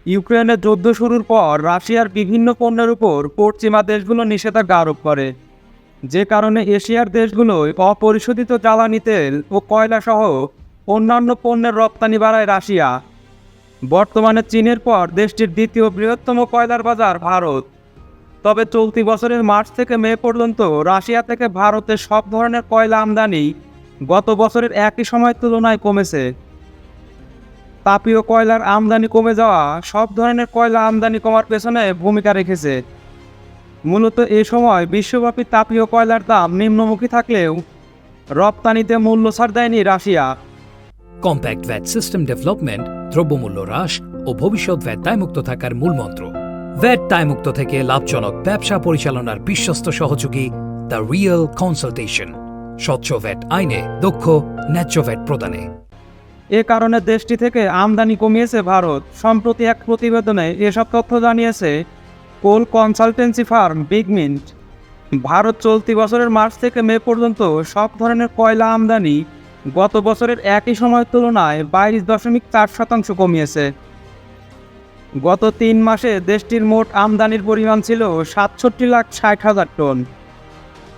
ইউক্রেনের যুদ্ধ শুরুর পর রাশিয়ার বিভিন্ন পণ্যের উপর পশ্চিমা দেশগুলো নিষেধাজ্ঞা আরোপ করে, যে কারণে এশিয়ার দেশগুলোয় অপরিশোধিত জ্বালানি তেল ও কয়লা সহ অন্যান্য পণ্যের রপ্তানি বাড়ায় রাশিয়া। বর্তমানে চীনের পর দেশটির দ্বিতীয় বৃহত্তম কয়লার বাজার ভারত। তবে চলতি বছরের মার্চ থেকে মে পর্যন্ত রাশিয়া থেকে ভারতে সব ধরনের কয়লা আমদানি গত বছরের একই সময়ের তুলনায় কমেছে। তাপীয় কয়লার আমদানি কমে যাওয়া সব ধরনের কয়লা আমদানি কমার পেছনে ভূমিকা রেখেছে। মূলত এ সময় বিশ্বব্যাপী তাপীয় কয়লার দাম নিম্নমুখী থাকলেও রপ্তানিতে মূল্য ছাড় দেয়নি Russia. Compact VAT system development, দ্রব্যমূল্য হ্রাস ও ভবিষ্যৎ ভ্যাট দায়মুক্ত থাকার মূলমন্ত্র। ভ্যাট দায়মুক্ত থেকে লাভজনক ব্যবসা পরিচালনার বিশ্বস্ত সহযোগী দ্য রিয়েল কনসালটেশন। স্বচ্ছ ভ্যাট আইনে দক্ষ ন্যায্য ভ্যাট প্রদানে। এ কারণে দেশটি থেকে আমদানি কমিয়েছে ভারত। সম্প্রতি এক প্রতিবেদনে এসব তথ্য জানিয়েছে কোল কনসালটেন্সি ফার্ম বিগমিন্ট। ভারত চলতি বছরের মার্চ থেকে মে পর্যন্ত সব ধরনের কয়লা আমদানি গত বছরের একই সময়ের তুলনায় 22.4% কমিয়েছে। গত 3 মাসে দেশটির মোট আমদানির পরিমাণ ছিল 67,60,000 টন।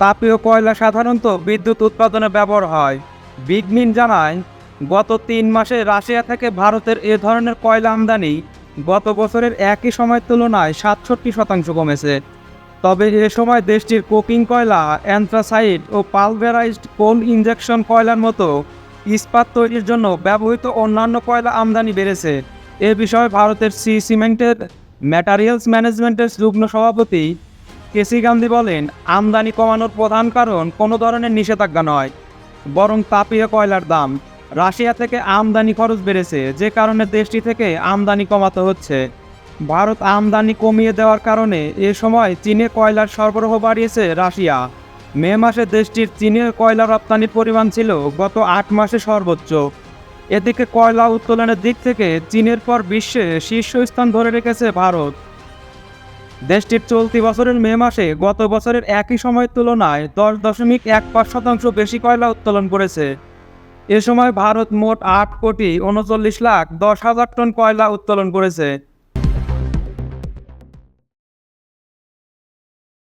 তাপীয় কয়লা সাধারণত বিদ্যুৎ উৎপাদনে ব্যবহার হয়। বিগমিন জানায়, গত 3 মাসে রাশিয়া থেকে ভারতের এ ধরনের কয়লা আমদানি গত বছরের একই সময়ের তুলনায় 67% কমেছে। তবে এ সময় দেশটির কোকিং কয়লা, অ্যান্থ্রাসাইট ও পালভারাইজড কোল ইনজেকশন কয়লার মতো ইস্পাত তৈরির জন্য ব্যবহৃত অন্যান্য কয়লা আমদানি বেড়েছে। এ বিষয়ে ভারতের সিমেন্টের ম্যাটেরিয়ালস ম্যানেজমেন্টের যুগ্ম সভাপতি কেসি গান্ধী বলেন, আমদানি কমানোর প্রধান কারণ কোনো ধরনের নিষেধাজ্ঞা নয়, বরং তাপীয় কয়লার দাম। রাশিয়া থেকে আমদানি খরচ বেড়েছে, যে কারণে দেশটি থেকে আমদানি কমাতে হচ্ছে। ভারত আমদানি কমিয়ে দেওয়ার কারণে এ সময় চীনে কয়লার সরবরাহ বাড়িয়েছে রাশিয়া। মে মাসে দেশটির চীনের কয়লা রপ্তানির পরিমাণ ছিল গত 8 মাসে সর্বোচ্চ। এদিকে কয়লা উত্তোলনের দিক থেকে চীনের পর বিশ্বে শীর্ষস্থান ধরে রেখেছে ভারত। দেশটির চলতি বছরের মে মাসে গত বছরের একই সময়ের তুলনায় 10.15% বেশি কয়লা উত্তোলন করেছে। এ সময় ভারত মোট 8,39,10,000 টন কয়লা উত্তোলন করেছে।